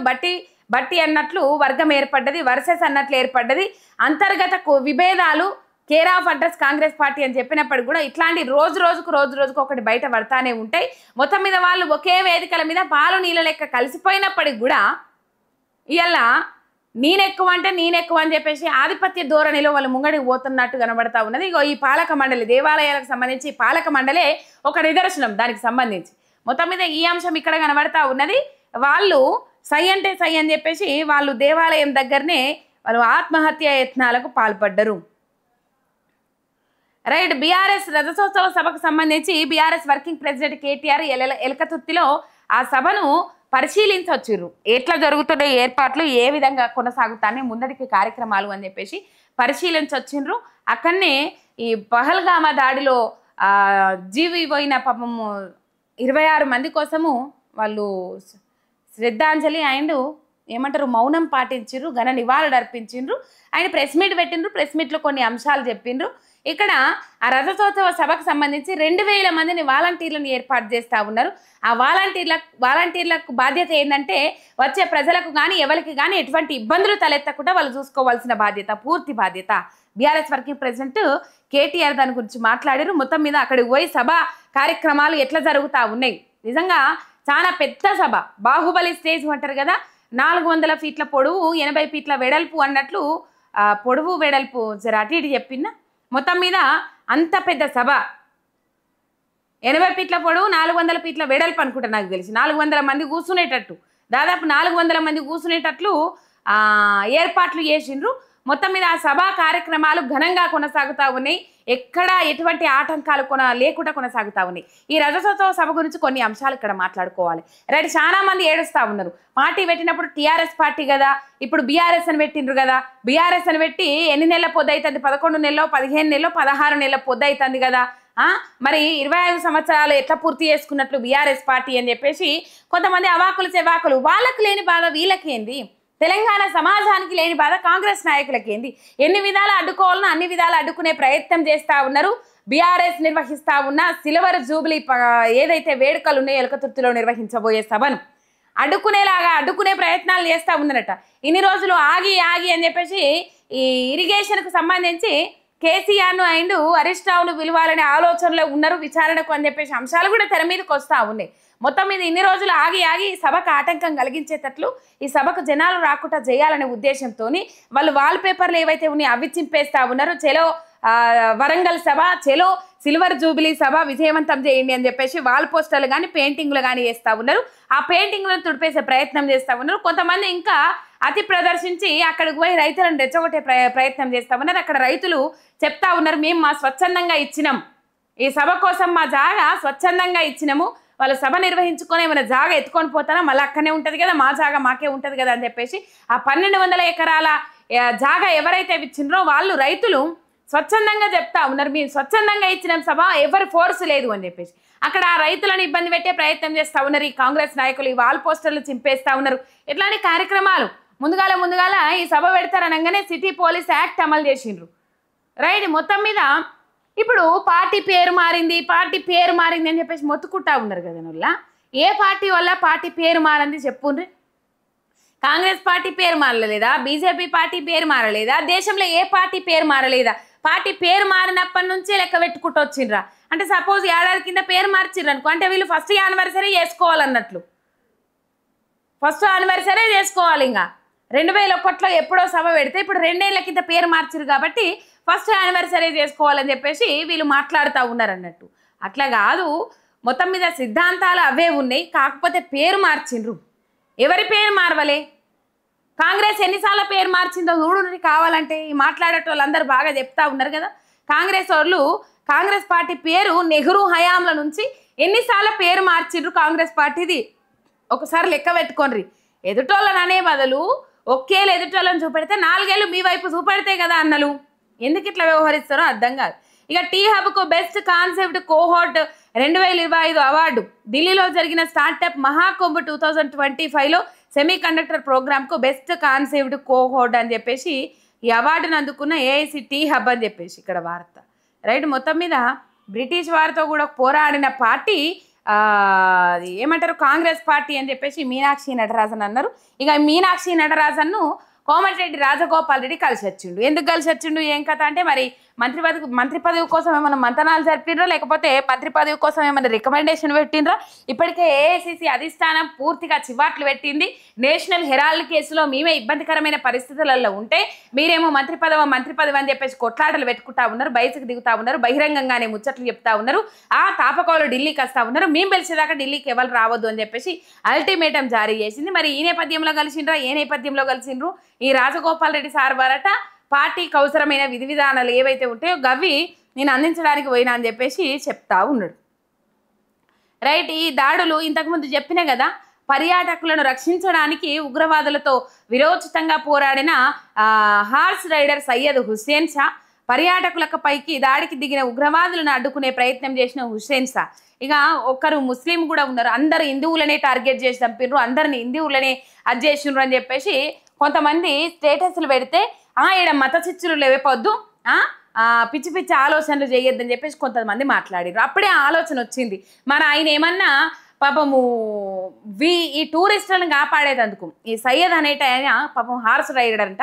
బట్టి అన్నట్లు వర్గం ఏర్పడ్డది, వర్సెస్ అన్నట్లు ఏర్పడ్డది. అంతర్గత విభేదాలు care of address Congress party అని చెప్పినప్పటికి కూడా ఇట్లాంటి రోజు రోజుకు ఒకటి బయట పడతానే ఉంటాయి. మొత్తం మీద వాళ్ళు ఒకే వేదికల మీద పాలు నీళ్ళ లెక్క కలిసిపోయినప్పటికి కూడా ఇవాళ నేనెక్కువ అని చెప్పేసి ఆధిపత్య ధోరణిలో వాళ్ళు ముంగడికి పోతున్నట్టు కనబడతా ఉన్నది. ఇగో ఈ పాలక మండలి దేవాలయాలకు సంబంధించి పాలక మండలే ఒక నిదర్శనం దానికి సంబంధించి. మొత్తం మీద ఈ అంశం ఇక్కడ కనబడతా ఉన్నది. వాళ్ళు సై అంటే సై అని చెప్పేసి వాళ్ళు దేవాలయం దగ్గరనే వాళ్ళు ఆత్మహత్య యత్నాలకు పాల్పడ్డరు. రైట్. బీఆర్ఎస్ రజతోత్సవ సభకు సంబంధించి బీఆర్ఎస్ వర్కింగ్ ప్రెసిడెంట్ కేటీఆర్ ఎలకతుర్తిలో ఆ సభను పరిశీలించొచ్చిర్రు. ఎట్లా జరుగుతున్న ఏర్పాట్లు, ఏ విధంగా కొనసాగుతానే ముందడికి కార్యక్రమాలు అని చెప్పేసి పరిశీలించొచ్చిండ్రు. అక్కడనే ఈ పహల్గామా దాడిలో జీవి పోయిన పాపము 26 మంది కోసము వాళ్ళు శ్రద్ధాంజలి అండ్ ఏమంటారు మౌనం పాటించిండ్రు, ఘన నివాళులు అర్పించిండ్రు. ఆయన ప్రెస్ మీట్ పెట్టిండ్రు. ప్రెస్ మీట్లో కొన్ని అంశాలు చెప్పిండ్రు. ఇక్కడ ఆ రజతోత్సవ సభకు సంబంధించి 2000 మందిని వాలంటీర్లను ఏర్పాటు చేస్తూ ఉన్నారు. ఆ వాలంటీర్లకు బాధ్యత ఏంటంటే వచ్చే ప్రజలకు కానీ ఎవరికి కానీ ఎటువంటి ఇబ్బందులు తలెత్తకుండా వాళ్ళు చూసుకోవాల్సిన బాధ్యత, పూర్తి బాధ్యత. బీఆర్ఎస్ వర్కింగ్ ప్రెసిడెంట్ కేటీఆర్ దాని గురించి మాట్లాడారు. మొత్తం మీద అక్కడికి పోయి సభ కార్యక్రమాలు ఎట్లా జరుగుతూ ఉన్నాయి. నిజంగా చాలా పెద్ద సభ, బాహుబలి స్టేజ్ అంటారు కదా, 400 ఫీట్ల పొడవు 80 ఫీట్ల వెడల్పు అన్నట్లు పొడవు వెడల్పు జర అటు ఇటు చెప్పిన మొత్తం మీద అంత పెద్ద సభ, 80 ఫీట్ల పొడవు 400 ఫీట్ల వెడల్పు అనుకుంటా నాకు తెలిసి. 400 మంది కూర్చునేటట్టు, దాదాపు 400 మంది కూర్చునేటట్లు ఏర్పాట్లు చేసిండ్రు. మొత్తం మీద ఆ సభా కార్యక్రమాలు ఘనంగా కొనసాగుతూ ఉన్నాయి. ఎక్కడ ఎటువంటి ఆటంకాలు లేకుండా కొనసాగుతూ ఉన్నాయి. ఈ రజతోత్సవ సభ గురించి కొన్ని అంశాలు ఇక్కడ మాట్లాడుకోవాలి. రైట్. చాలా మంది ఏడుస్తూ ఉన్నారు. పార్టీ పెట్టినప్పుడు టీఆర్ఎస్ పార్టీ కదా, ఇప్పుడు బీఆర్ఎస్ అని పెట్టిండ్రు కదా. బీఆర్ఎస్ అని పెట్టి ఎన్ని నెలల పొద్దు అవుతుంది? 11 నెలలో, 15 నెలలో, 16 నెలల పొద్దు అవుతుంది కదా. మరి 25 సంవత్సరాలు ఎట్లా పూర్తి చేసుకున్నట్లు బీఆర్ఎస్ పార్టీ అని చెప్పేసి కొంతమంది అవాకులు చెవాకులు. వాళ్ళకు లేని బాధ వీళ్ళకేంది? తెలంగాణ సమాజానికి లేని బాధ కాంగ్రెస్ నాయకులకి ఏంది? ఎన్ని విధాలు అడ్డుకోవాలనో అన్ని విధాలు అడ్డుకునే ప్రయత్నం చేస్తూ ఉన్నారు. బీఆర్ఎస్ నిర్వహిస్తూ ఉన్న సిల్వర్ జూబ్లీ ఏదైతే వేడుకలు ఉన్నాయో ఎలకతుర్తిలో నిర్వహించబోయే సభను అడ్డుకునే ప్రయత్నాలు చేస్తూ ఉన్నారట. ఇన్ని రోజులు ఆగి అని చెప్పేసి ఈ ఇరిగేషన్కు సంబంధించి కేసీఆర్ను అండ్ హరీష్ రావును పిలవాలనే ఆలోచనలో ఉన్నారు విచారణకు అని చెప్పేసి అంశాలు కూడా తెర మీదకి వస్తూ ఉన్నాయి. మొత్తం మీద ఇన్ని రోజులు ఆగి సభకు ఆటంకం కలిగించేటట్లు ఈ సభకు జనాలు రాకుండా చేయాలనే ఉద్దేశంతో వాళ్ళు వాల్ పేపర్లు ఏవైతే ఉన్నాయో అవి చింపేస్తా ఉన్నారు. చెలో వరంగల్ సభ, చెలో సిల్వర్ జూబిలీ సభ విజయవంతం చేయండి అని చెప్పేసి వాల్ పోస్టర్లు కానీ పెయింటింగ్లు కానీ వేస్తూ ఉన్నారు. ఆ పెయింటింగ్లను తుడిపేసే ప్రయత్నం చేస్తూ ఉన్నారు. కొంతమంది ఇంకా అతి ప్రదర్శించి అక్కడికి పోయి రైతులను రెచ్చగొట్టే ప్రయత్నం చేస్తూ ఉన్నారు. అక్కడ రైతులు చెప్తా ఉన్నారు, మేము మా స్వచ్ఛందంగా ఇచ్చినాం, ఈ సభ కోసం మా జాగా స్వచ్ఛందంగా ఇచ్చినాము, వాళ్ళు సభ నిర్వహించుకొని ఏమైనా జాగా ఎత్తుకొని పోతారా, మళ్ళీ అక్కనే ఉంటుంది కదా, మా జాగా మాకే ఉంటుంది కదా అని చెప్పేసి ఆ 1200 ఎకరాల జాగా ఎవరైతే ఇచ్చిండ్రో వాళ్ళు రైతులు స్వచ్ఛందంగా చెప్తా ఉన్నారు, మేము స్వచ్ఛందంగా ఇచ్చిన సభ, ఎవరు ఫోర్స్ లేదు అని చెప్పేసి అక్కడ ఆ రైతులను ఇబ్బంది పెట్టే ప్రయత్నం చేస్తూ ఉన్నారు ఈ కాంగ్రెస్ నాయకులు. ఈ వాల్ పోస్టర్లు చింపేస్తూ ఉన్నారు. ఇట్లాంటి కార్యక్రమాలు ముందుగాల ఈ సభ పెడతారనగానే సిటీ పోలీస్ యాక్ట్ అమలు చేసిండ్రు. రైట్. మొత్తం మీద ఇప్పుడు పార్టీ పేరు మారింది అని చెప్పేసి మొత్తుకుంటా ఉన్నారు కదా నువ్వులా. ఏ పార్టీ వల్ల పార్టీ పేరు మారింది చెప్పుండ్రి. కాంగ్రెస్ పార్టీ పేరు మారలేదా? బీజేపీ పార్టీ పేరు మారలేదా? దేశంలో ఏ పార్టీ పేరు మారలేదా? పార్టీ పేరు మారినప్పటి నుంచే లెక్క పెట్టుకుంటూ వచ్చిండ్రా. అంటే సపోజ్ ఏడాది కింద పేరు మార్చిర్రు అనుకో, అంటే వీళ్ళు ఫస్ట్ యానివర్సరీ చేసుకోవాలన్నట్లు, ఫస్ట్ యానివర్సరీ చేసుకోవాలి. ఇంకా 2001లో ఎప్పుడో సభ పెడితే ఇప్పుడు 2 ఏళ్ల కింద పేరు మార్చిరు కాబట్టి ఫస్ట్ యానివర్సరీ చేసుకోవాలని చెప్పేసి వీళ్ళు మాట్లాడుతూ ఉన్నారు అన్నట్టు. అట్లా కాదు, మొత్తం మీద సిద్ధాంతాలు అవే ఉన్నాయి, కాకపోతే పేరు మార్చిండ్రు. ఎవరి పేరు మార్వలే? కాంగ్రెస్ ఎన్నిసార్లు పేరు మార్చిందో చూడు కావాలంటే. ఈ మాట్లాడేట వాళ్ళందరూ బాగా చెప్తా ఉన్నారు కదా. కాంగ్రెస్ వాళ్ళు కాంగ్రెస్ పార్టీ పేరు నెహ్రూ హయాంల నుంచి ఎన్నిసార్లు పేరు మార్చిండ్రు కాంగ్రెస్ పార్టీది ఒకసారి లెక్క పెట్టుకోండి. ఎదుటోళ్ళని అనే బదులు ఒకేళ్ళు ఎదుటి వాళ్ళని చూపెడితే 4 ఏళ్ళు మీ వైపు చూపెడితే కదా అన్నలు. ఎందుకు ఇట్లా వ్యవహరిస్తారో అర్థం కాదు. ఇక టీ హబ్కు బెస్ట్ కాన్సెప్ట్ కోహోర్ట్ 2025 అవార్డు. ఢిల్లీలో జరిగిన స్టార్టప్ మహాకుంభ్ 2025లో సెమీ కండక్టర్ ప్రోగ్రామ్కు బెస్ట్ కాన్సెప్ట్ కోహోర్ట్ అని చెప్పేసి ఈ అవార్డును అందుకున్న ఏఐసి టీ హబ్ అని చెప్పేసి ఇక్కడ వార్త. రైట్, మొత్తం మీద బ్రిటిష్ వారితో కూడా పోరాడిన పార్టీ ఏమంటారు కాంగ్రెస్ పార్టీ అని చెప్పేసి మీనాక్షి నటరాజన్ అన్నారు. ఇక మీనాక్షి నటరాజన్ను కోమటిరెడ్డి రాజగోపాల్ రెడ్డి కలిసి వచ్చిండు. ఎందుకు కలిసి వచ్చిండు ఏం కథ అంటే మరి మంత్రి పదవి కోసం ఏమైనా మంతనాలు జరిపిండ్రా, లేకపోతే మంత్రి పదవి కోసం ఏమైనా రికమెండేషన్ పెట్టిండ్రా? ఇప్పటికే ఏఐసిసి అధిష్టానం పూర్తిగా చివాట్లు పెట్టింది. నేషనల్ హెరాల్డ్ కేసులో మేమే ఇబ్బందికరమైన పరిస్థితులలో ఉంటే మీరేమో మంత్రి పదవి అని చెప్పేసి కొట్లాటలు పెట్టుకుంటా ఉన్నారు, బయటకు దిగుతా ఉన్నారు, బహిరంగంగానే ముచ్చట్లు చెప్తా ఉన్నారు. ఆ తాపకోలు ఢిల్లీకి వస్తా ఉన్నారు, మేము పిలిచేదాకా ఢిల్లీకి ఎవరు రావద్దు అని చెప్పేసి అల్టిమేటం జారీ చేసింది. మరి ఈ నేపథ్యంలో కలిసిండ్రా, ఏ నేపథ్యంలో కలిసిండ్రు? ఈ రాజగోపాల్ రెడ్డి సార్ వారట పార్టీకి అవసరమైన విధి విధానాలు ఏవైతే ఉంటాయో గవి నేను అందించడానికి పోయినా అని చెప్పేసి చెప్తా ఉన్నాడు. రైట్, ఈ దాడులు ఇంతకుముందు చెప్పినా కదా, పర్యాటకులను రక్షించడానికి ఉగ్రవాదులతో విరోచితంగా పోరాడిన హార్స్ రైడర్ సయ్యద్ హుస్సేన్ షా, పర్యాటకులకు పైకి దాడికి దిగిన ఉగ్రవాదులను అడ్డుకునే ప్రయత్నం చేసిన హుస్సేన్ షా. ఇక ఒకరు ముస్లిం కూడా ఉన్నారు, అందరు హిందువులనే టార్గెట్ చేసి చంపిర్రు, అందరిని హిందువులనే అది చేసిండ్రు అని చెప్పేసి కొంతమంది స్టేటస్లు పెడితే ఈడ మత చిచ్చులు లేవైపోద్దు, పిచ్చి పిచ్చి ఆలోచనలు చేయొద్దని చెప్పేసి కొంతమంది మాట్లాడారు. అప్పుడే ఆలోచన వచ్చింది, మరి ఆయన ఏమన్నా పాపము ఈ టూరిస్టులను కాపాడేదందుకు ఈ సయ్యద్ అనేట ఆయన పాపం హార్స్ రైడర్ అంట.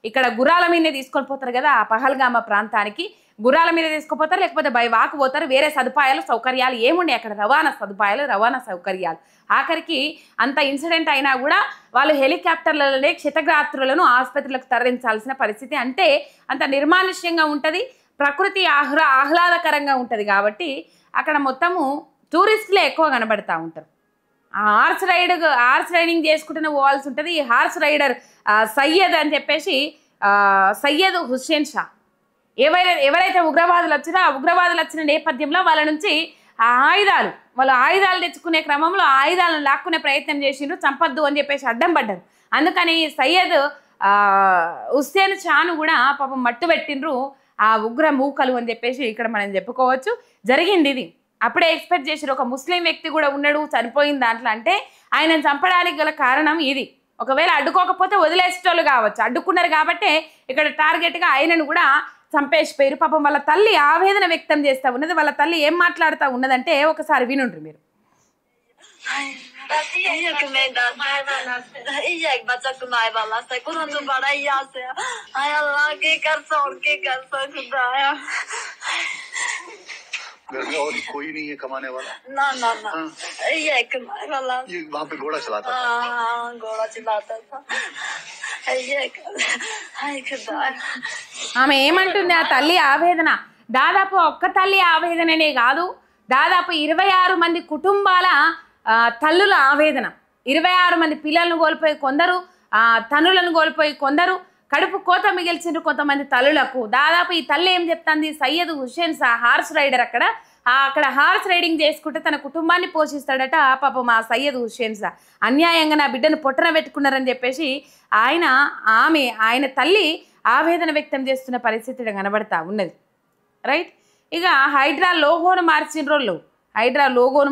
ఇక్కడ గుర్రాల మీదనే తీసుకొని పోతారు కదా ఆ పహల్గామా ప్రాంతానికి, గుర్రాల మీద తీసుకుపోతారు, లేకపోతే బై వాక్ పోతారు. వేరే సౌకర్యాలు ఏముండే అక్కడ, రవాణా సౌకర్యాలు. ఆఖరికి అంత ఇన్సిడెంట్ అయినా కూడా వాళ్ళు హెలికాప్టర్లలోనే క్షతగాత్రులను ఆసుపత్రులకు తరలించాల్సిన పరిస్థితి. అంటే అంత నిర్మానుష్యంగా ఉంటుంది, ప్రకృతి ఆహ్లాదకరంగా ఉంటుంది. కాబట్టి అక్కడ మొత్తము టూరిస్టులే ఎక్కువ కనబడతా ఉంటారు. హార్స్ రైడింగ్ చేసుకుంటూనే పోవాల్సి ఉంటుంది. ఈ హార్స్ రైడర్ సయ్యద్ అని చెప్పేసి సయ్యద్ హుస్సేన్ షా ఎవరైతే ఉగ్రవాదులు వచ్చినా ఆ ఉగ్రవాదులు వచ్చిన నేపథ్యంలో వాళ్ళ నుంచి వాళ్ళు ఆయుధాలు తెచ్చుకునే క్రమంలో ఆయుధాలను లాక్కునే ప్రయత్నం చేసిండ్రు, చంపద్దు అని చెప్పేసి అడ్డం పడ్డారు. అందుకని సయ్యద్ హుస్సేన్ షాను కూడా పాపం మట్టు పెట్టిండ్రు ఆ ఉగ్ర మూకలు అని చెప్పేసి ఇక్కడ మనం చెప్పుకోవచ్చు. జరిగింది ఇది, అప్పుడే ఎక్స్పెక్ట్ చేసారు. ఒక ముస్లిం వ్యక్తి కూడా ఉన్నాడు చనిపోయిన దాంట్లో, అంటే ఆయన చంపడానికి గల కారణం ఇది. ఒకవేళ అడ్డుకోకపోతే వదిలేసేటోళ్ళు కావచ్చు, అడ్డుకున్నారు కాబట్టి ఇక్కడ టార్గెట్గా ఆయనను కూడా చంపేసిపోయారు. పాపం వాళ్ళ తల్లి ఆవేదన వ్యక్తం చేస్తూ ఉన్నది. వాళ్ళ తల్లి ఏం మాట్లాడుతూ ఉన్నదంటే ఒకసారి వినుండ్రు మీరు. घर में और कोई नहीं है कमाने वाला? ना ना ना, ये कमाने वाला। ये वहाँ पे घोड़ा चलाता था? हाँ, घोड़ा चलाता था। ఆమె ఏమంటుంది, ఆ తల్లి ఆవేదన దాదాపు ఒక్క తల్లి ఆవేదననే కాదు, దాదాపు 26 మంది కుటుంబాల తల్లుల ఆవేదన. 26 మంది పిల్లలను కోల్పోయి కొందరు, తనులను కోల్పోయి కొందరు, కడుపు కోత మిగిల్చిండ్రు కొంతమంది తల్లులకు. దాదాపు ఈ తల్లి ఏం చెప్తుంది, సయ్యద్ హుస్సేన్ షా హార్స్ రైడర్ అక్కడ హార్స్ రైడింగ్ చేసుకుంటే తన కుటుంబాన్ని పోషిస్తాడట. పాపం ఆ సయ్యద్ హుస్సేన్ షా అన్యాయంగా నా బిడ్డను పొట్టన పెట్టుకున్నారని చెప్పేసి ఆయన తల్లి ఆవేదన వ్యక్తం చేస్తున్న పరిస్థితి కనబడతా ఉన్నది. రైట్, ఇక హైడ్రా లోగోను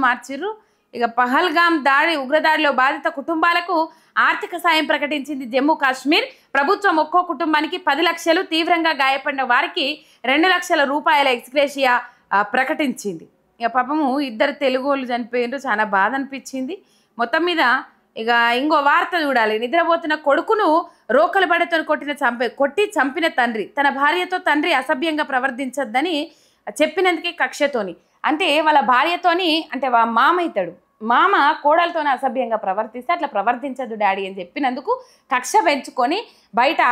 మార్చిర్రు. ఇక పహల్గామ్ ఉగ్రదాడిలో బాధిత కుటుంబాలకు ఆర్థిక సాయం ప్రకటించింది జమ్మూ కాశ్మీర్ ప్రభుత్వం. ఒక్కో కుటుంబానికి 10 లక్షలు, తీవ్రంగా గాయపడిన వారికి 2 లక్షల రూపాయల ఎక్స్గ్రేషియా ప్రకటించింది. ఇక పాపము 2 తెలుగు వాళ్ళు చనిపోయిండ్రు, చాలా బాధ అనిపించింది. మొత్తం మీద ఇక ఇంకో వార్త చూడాలి. నిద్రపోతున్న కొడుకును రోకలు బడితో కొట్టి చంపిన తండ్రి తన భార్యతో తండ్రి అసభ్యంగా ప్రవర్తించొద్దని చెప్పినందుకే కక్షతోని, అంటే వాళ్ళ భార్యతోని, అంటే మామ అవుతాడు, మామ కోడలతోనే అసభ్యంగా ప్రవర్తిస్తే అట్లా ప్రవర్తించదు డాడీ అని చెప్పినందుకు కక్ష పెంచుకొని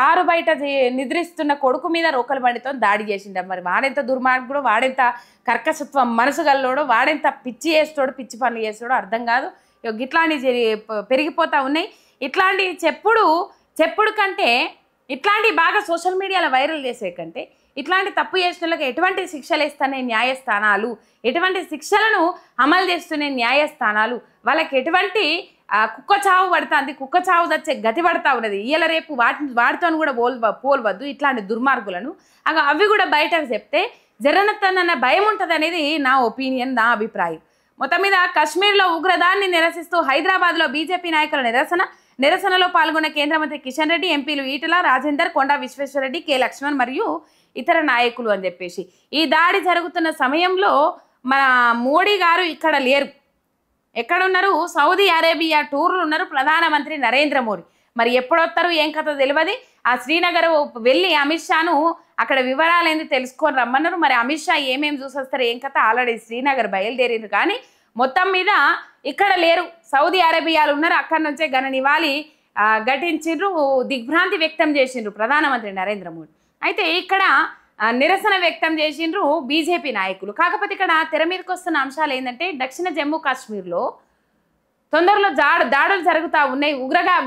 ఆరు బయట నిద్రిస్తున్న కొడుకు మీద రోకల బండితో దాడి చేసిండ. మరి వాడెంత దుర్మార్గుడు, వాడెంత కర్కశత్వం మనసు గల్లోడో, వాడెంత పిచ్చి చేస్తాడో, పిచ్చి పనులు చేస్తాడో అర్థం కాదు. ఇట్లాంటివి పెరిగిపోతూ ఉన్నాయి. ఇట్లాంటి చెప్పుడు కంటే, ఇట్లాంటివి బాగా సోషల్ మీడియాలో వైరల్ చేసే కంటే ఇట్లాంటి తప్పు చేసిన వాళ్ళకి ఎటువంటి శిక్షలు ఇస్తానే న్యాయస్థానాలు, ఎటువంటి శిక్షలను అమలు చేస్తున్న న్యాయస్థానాలు, వాళ్ళకి ఎటువంటి కుక్క చావు పడుతుంది, కుక్క చావు తెచ్చే గతి పడతా ఉన్నది. ఇయ్యాల రేపు వాటితో కూడా పోల్వద్దు ఇట్లాంటి దుర్మార్గులను. అవి కూడా బయటకు చెప్తే జరనత్తన్న భయం ఉంటుంది అనేది నా ఒపీనియన్, నా అభిప్రాయం. మొత్తం మీద కాశ్మీర్లో ఉగ్రదాన్ని నిరసిస్తూ హైదరాబాద్లో బీజేపీ నాయకుల నిరసనలో పాల్గొన్న కేంద్ర మంత్రి కిషన్ రెడ్డి, ఎంపీలు ఈటల రాజేందర్, కొండా విశ్వేశ్వరరెడ్డి, కె లక్ష్మణ్ మరియు ఇతర నాయకులు అని చెప్పేసి. ఈ దాడి జరుగుతున్న సమయంలో మన మోడీ గారు ఇక్కడ లేరు. ఎక్కడున్నారు? సౌదీ అరేబియా టూర్లు ఉన్నారు ప్రధానమంత్రి నరేంద్ర మోడీ. మరి ఎప్పుడొస్తారు ఏం కథ తెలియదు. ఆ శ్రీనగర్ వెళ్ళి అమిత్ షాను అక్కడ వివరాలు ఏంది తెలుసుకొని రమ్మన్నారు. మరి అమిత్ షా ఏమేమి చూసొస్తారు ఏం కథ? ఆల్రెడీ శ్రీనగర్ బయలుదేరిండ్రు, కానీ మొత్తం మీద ఇక్కడ లేరు. సౌదీ అరేబియాలో ఉన్నారు. అక్కడి నుంచే ఘన నివాళి ఘటించిండ్రు, దిగ్భ్రాంతి వ్యక్తం చేసిండ్రు ప్రధానమంత్రి నరేంద్ర మోడీ. అయితే ఇక్కడ నిరసన వ్యక్తం చేసిండ్రు బీజేపీ నాయకులు. కాకపోతే ఇక్కడ తెర మీదకి వస్తున్న అంశాలు ఏంటంటే దక్షిణ జమ్మూ కాశ్మీర్లో తొందరలో దాడులు జరుగుతూ ఉన్నాయి,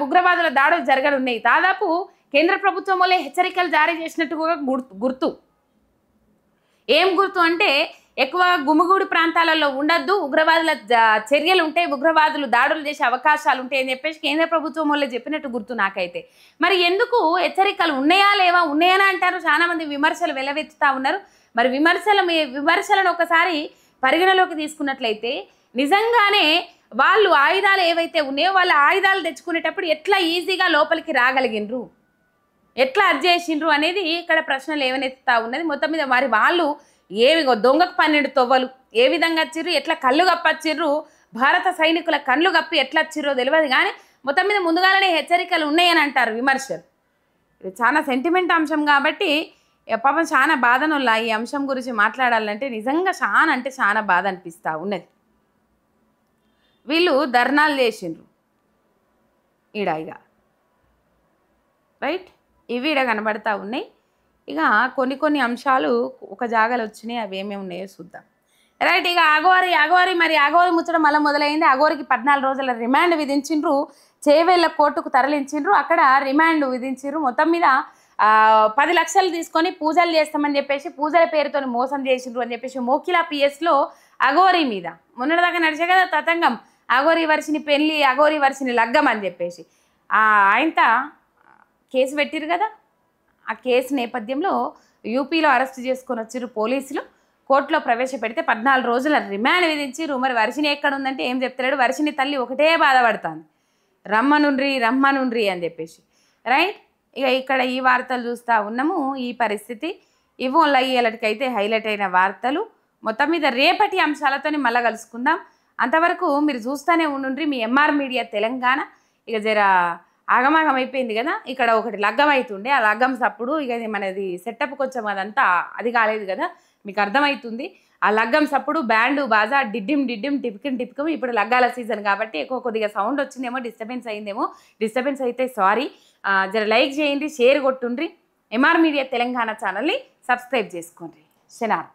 ఉగ్రవాదుల దాడులు జరగనున్నాయి. దాదాపు కేంద్ర ప్రభుత్వం వల్లే హెచ్చరికలు జారీ చేసినట్టుగా గుర్తు. ఏం గుర్తు అంటే ఎక్కువ గుమిగూడి ప్రాంతాలలో ఉండద్దు, ఉగ్రవాదుల చర్యలు ఉంటాయి, ఉగ్రవాదులు దాడులు చేసే అవకాశాలు ఉంటాయి అని చెప్పేసి కేంద్ర ప్రభుత్వం వల్లే చెప్పినట్టు గుర్తు నాకైతే. మరి ఎందుకు హెచ్చరికలు ఉన్నాయా లేవా? ఉన్నాయని అంటారు, చాలా మంది విమర్శలు వెల్లవెత్తుతా ఉన్నారు. మరి విమర్శలను ఒకసారి పరిగణలోకి తీసుకున్నట్లయితే నిజంగానే వాళ్ళు ఆయుధాలు ఏవైతే ఉన్నాయో వాళ్ళ ఆయుధాలు తెచ్చుకునేటప్పుడు ఎట్లా ఈజీగా లోపలికి రాగలిగినరు, ఎట్లా అడ్జేసిండ్రు అనేది ఇక్కడ ప్రశ్నలు ఏవనెత్తుతా ఉన్నది. మొత్తం మీద మరి వాళ్ళు దొంగకు 12 తొవ్వలు ఏ విధంగా వచ్చిర్రు, ఎట్లా కళ్ళు కప్పచ్చిర్రు, భారత సైనికుల కళ్ళు కప్పి ఎట్లా వచ్చిర్రో తెలియదు. కానీ మొత్తం మీద ముందుగానే హెచ్చరికలు ఉన్నాయని అంటారు విమర్శలు. ఇది చాలా సెంటిమెంట్ అంశం కాబట్టి పాపం చాలా బాధనుల్లా ఈ అంశం గురించి మాట్లాడాలంటే నిజంగా చాలా అంటే చాలా బాధ అనిపిస్తూ ఉన్నది. వీళ్ళు ధర్నాలు చేసిండ్రు ఇక రైట్, ఇవి ఈడ కనబడతా ఉన్నాయి. ఇక కొన్ని అంశాలు ఒక జాగాలు వచ్చినాయి, అవి ఏమేమి ఉన్నాయో చూద్దాం. రైట్, ఇక అగోరి ముచ్చడం మళ్ళీ మొదలైంది. అగోరికి 14 రోజుల రిమాండ్ విధించిండ్రు, చేవేళ్ల కోర్టుకు తరలించిండ్రు, అక్కడ రిమాండ్ విధించిండ్రు. మొత్తం మీద 10 లక్షలు తీసుకొని పూజలు చేస్తామని చెప్పేసి పూజల పేరుతో మోసం చేసిండ్రు అని చెప్పేసి మోకిలా పిఎస్లో అగోరి మీద మొన్నటిదాకా నడిచే కదా తతంగం, అగోరి వర్షిని పెళ్ళి, అగోరి వర్షిని లగ్గం అని చెప్పేసి ఆయనత కేసు పెట్టిరు కదా. ఆ కేసు నేపథ్యంలో యూపీలో అరెస్ట్ చేసుకొని వచ్చిర్రు పోలీసులు. కోర్టులో ప్రవేశపెడితే 14 రోజుల రిమాండ్ విధించిర్రు. మరి వర్షిని ఎక్కడ ఉందంటే ఏం చెప్తలేడు. వర్షిని తల్లి ఒకటే బాధపడుతుంది, రమ్మనుండ్రి అని చెప్పేసి. రైట్, ఇక ఇక్కడ ఈ వార్తలు చూస్తూ ఉన్నాము. ఈ పరిస్థితి ఇవ్వోన్లో ఇయ్యాలకైతే హైలైట్ అయిన వార్తలు. మొత్తం మీద రేపటి అంశాలతో మళ్ళీ కలుసుకుందాం. అంతవరకు మీరు చూస్తూనే ఉండుండ్రి మీ ఎంఆర్ మీడియా తెలంగాణ. ఇక జర ఆగమాగం అయిపోయింది కదా, ఇక్కడ ఒకటి లగ్గం అవుతుండే, ఆ లగ్గం సప్పుడు ఇక మనది సెటప్ కొంచెం అదంతా అది కాలేదు కదా, మీకు అర్థమవుతుంది. ఆ లగ్గం సప్పుడు బ్యాండు బాజా డిడ్డిం టిపికం ఇప్పుడు లగ్గాల సీజన్ కాబట్టి ఎక్కువ కొద్దిగా సౌండ్ వచ్చిందేమో, డిస్టర్బెన్స్ అయిందేమో. డిస్టర్బెన్స్ అయితే సారీ. జర లైక్ చేయండి, షేర్ కొట్టుండ్రి, ఎంఆర్ మీడియా తెలంగాణ ఛానల్ని సబ్స్క్రైబ్ చేసుకోండి. శనార్.